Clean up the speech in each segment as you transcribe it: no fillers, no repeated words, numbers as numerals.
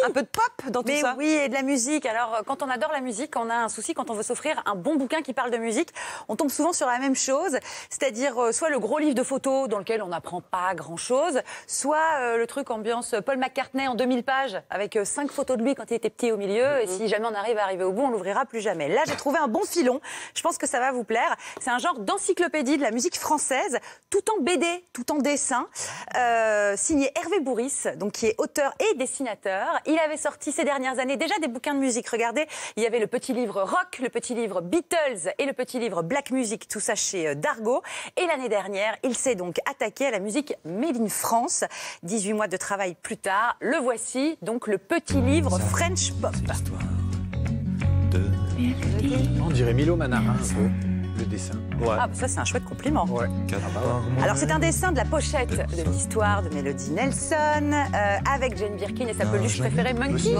un peu de pop dans tout ça. Oui, et de la musique. Alors, quand on adore la musique, on a un souci quand on veut s'offrir un bon bouquin qui parle de musique. On tombe souvent sur la même chose, c'est-à-dire soit le gros livre de photos dans lequel on n'apprend pas grand-chose, soit le truc ambiance Paul McCartney en 2000 pages avec 5 photos de lui quand il était petit au milieu. Et si jamais on arrive à arriver au bout, on l'ouvrira plus jamais. Là, j'ai trouvé un bon filon. Je pense que ça va vous plaire. C'est un genre d'encyclopédie de la musique française, tout en BD, tout en dessin, signé Hervé Bourris, donc qui est auteur et dessinateur. Il avait sorti ces dernières années déjà des bouquins de musique. Regardez, il y avait le petit livre rock, le petit livre Beatles et le petit livre Black Music, tout ça chez Dargaud. Et l'année dernière, il s'est donc attaqué à la musique Made in France. 18 mois de travail plus tard, le voici, donc le petit livre French Pop. On dirait Milo Manara un peu, le dessin. Ouais. Ah, ça c'est un chouette compliment. Ouais. Alors c'est un dessin de la pochette de l'histoire de Melody Nelson avec Jane Birkin et sa peluche préférée Monkey.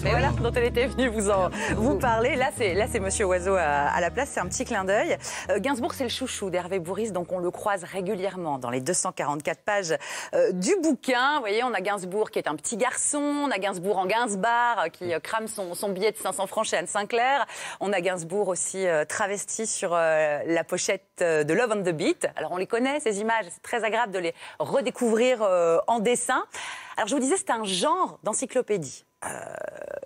Mais voilà, dont elle était venue vous parler. Là c'est Monsieur Oiseau à la place, c'est un petit clin d'œil. Gainsbourg c'est le chouchou d'Hervé Bourris, donc on le croise régulièrement dans les 244 pages du bouquin. Vous voyez, on a Gainsbourg qui est un petit garçon, on a Gainsbourg en Gainsbar qui crame son billet de 500 francs chez Anne Sinclair. On a Gainsbourg aussi travesti sur la pochette de Love on the Beat. Alors on les connaît ces images, c'est très agréable de les redécouvrir en dessin. Alors je vous disais, c'est un genre d'encyclopédie.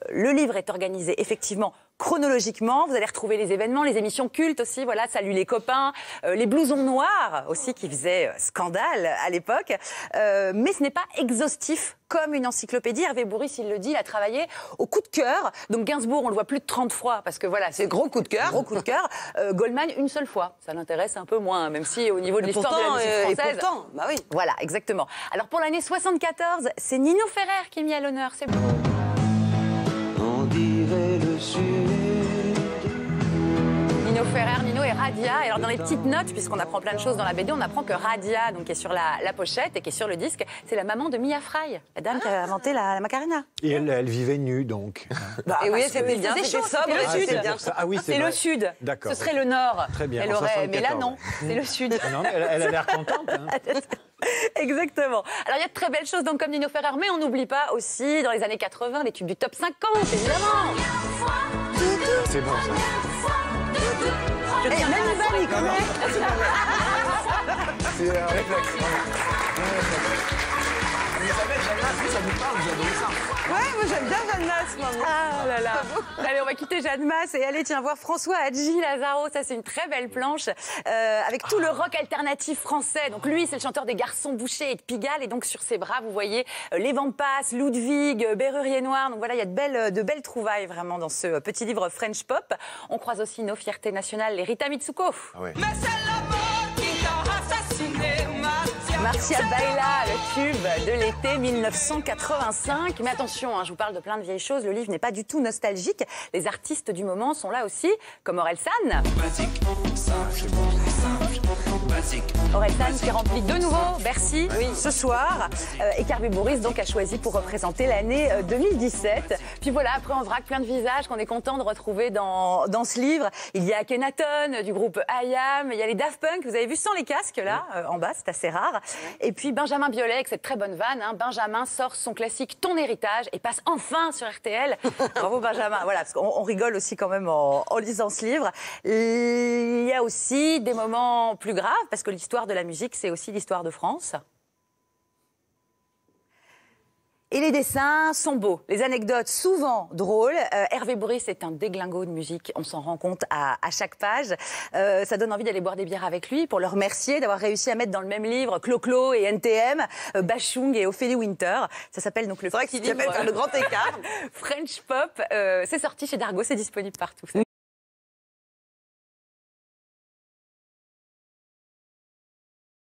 Le livre est organisé effectivement chronologiquement. Vous allez retrouver les événements, les émissions cultes aussi. Voilà, Salut les copains, les blousons noirs aussi qui faisaient scandale à l'époque. Mais ce n'est pas exhaustif comme une encyclopédie. Hervé Bourris, il le dit, il a travaillé au coup de cœur. Donc Gainsbourg, on le voit plus de 30 fois parce que voilà, c'est gros coup de cœur. Gros coup de cœur. Goldman, une seule fois. Ça l'intéresse un peu moins, même si au niveau de l'histoire de la musique française. Et pourtant, bah oui. Voilà, exactement. Alors pour l'année 74, c'est Nino Ferrer qui est mis à l'honneur. C'est beau. On dirait le sud. Nino Ferrer, Nino et Radia. Et alors dans les petites notes, puisqu'on apprend plein de choses dans la BD, on apprend que Radia, donc qui est sur la pochette et qui est sur le disque, c'est la maman de Mia Fry, la dame qui a inventé la Macarena. Et elle vivait nue donc. Bah, et oui, c'était bien, c'était sobre. C'était le sud. Ah oui, c'est le sud. D'accord. Ce serait le nord. Très bien. Elle aurait, mais là non, c'est le sud. Non, mais elle a l'air contente. Hein. Exactement. Alors il y a de très belles choses donc comme Nino Ferrer, mais on n'oublie pas aussi dans les années 80 les tubes du top 50, évidemment. C'est bon ça. Et même Ivan, il connaît. C'est un réflexe. Ça vous parle, vous adorez ça. Ouais, moi j'aime bien Jeanne Masse, maman. Ah là là. Allez, on va quitter Jeanne Masse et aller voir François Hadji Lazaro. Ça, c'est une très belle planche avec tout le rock alternatif français. Donc lui, c'est le chanteur des Garçons Bouchers et de Pigalle. Et donc sur ses bras, vous voyez les Vampas, Ludwig, Bérurier Noir. Donc voilà, il y a de belles trouvailles vraiment dans ce petit livre French Pop. On croise aussi nos fiertés nationales, les Rita Mitsuko. Ah ouais. Marcia Baila, le tube de l'été 1985. Mais attention, hein, je vous parle de plein de vieilles choses. Le livre n'est pas du tout nostalgique. Les artistes du moment sont là aussi, comme Orelsan. Orelsan qui remplit de nouveau Bercy ce soir. Et qu'Hervé Bourris donc a choisi pour représenter l'année 2017. Puis voilà, après on vraque plein de visages qu'on est content de retrouver dans ce livre. Il y a Akhenaton du groupe I.Am. Il y a les Daft Punk, vous avez vu, sans les casques là, en bas, c'est assez rare. Et puis Benjamin Biolay avec cette très bonne vanne. Hein. Benjamin sort son classique Ton héritage et passe enfin sur RTL. Bravo Benjamin. Voilà, parce qu'on rigole aussi quand même en lisant ce livre. Il y a aussi des moments plus graves parce que l'histoire de la musique, c'est aussi l'histoire de France. Et les dessins sont beaux, les anecdotes souvent drôles. Hervé Bourris est un déglingo de musique, on s'en rend compte à chaque page. Ça donne envie d'aller boire des bières avec lui pour le remercier d'avoir réussi à mettre dans le même livre Clo-Clo et NTM, Bachung et Ophélie Winter. Ça s'appelle donc le petit livre le grand écart. French Pop. C'est sorti chez Dargaud, c'est disponible partout.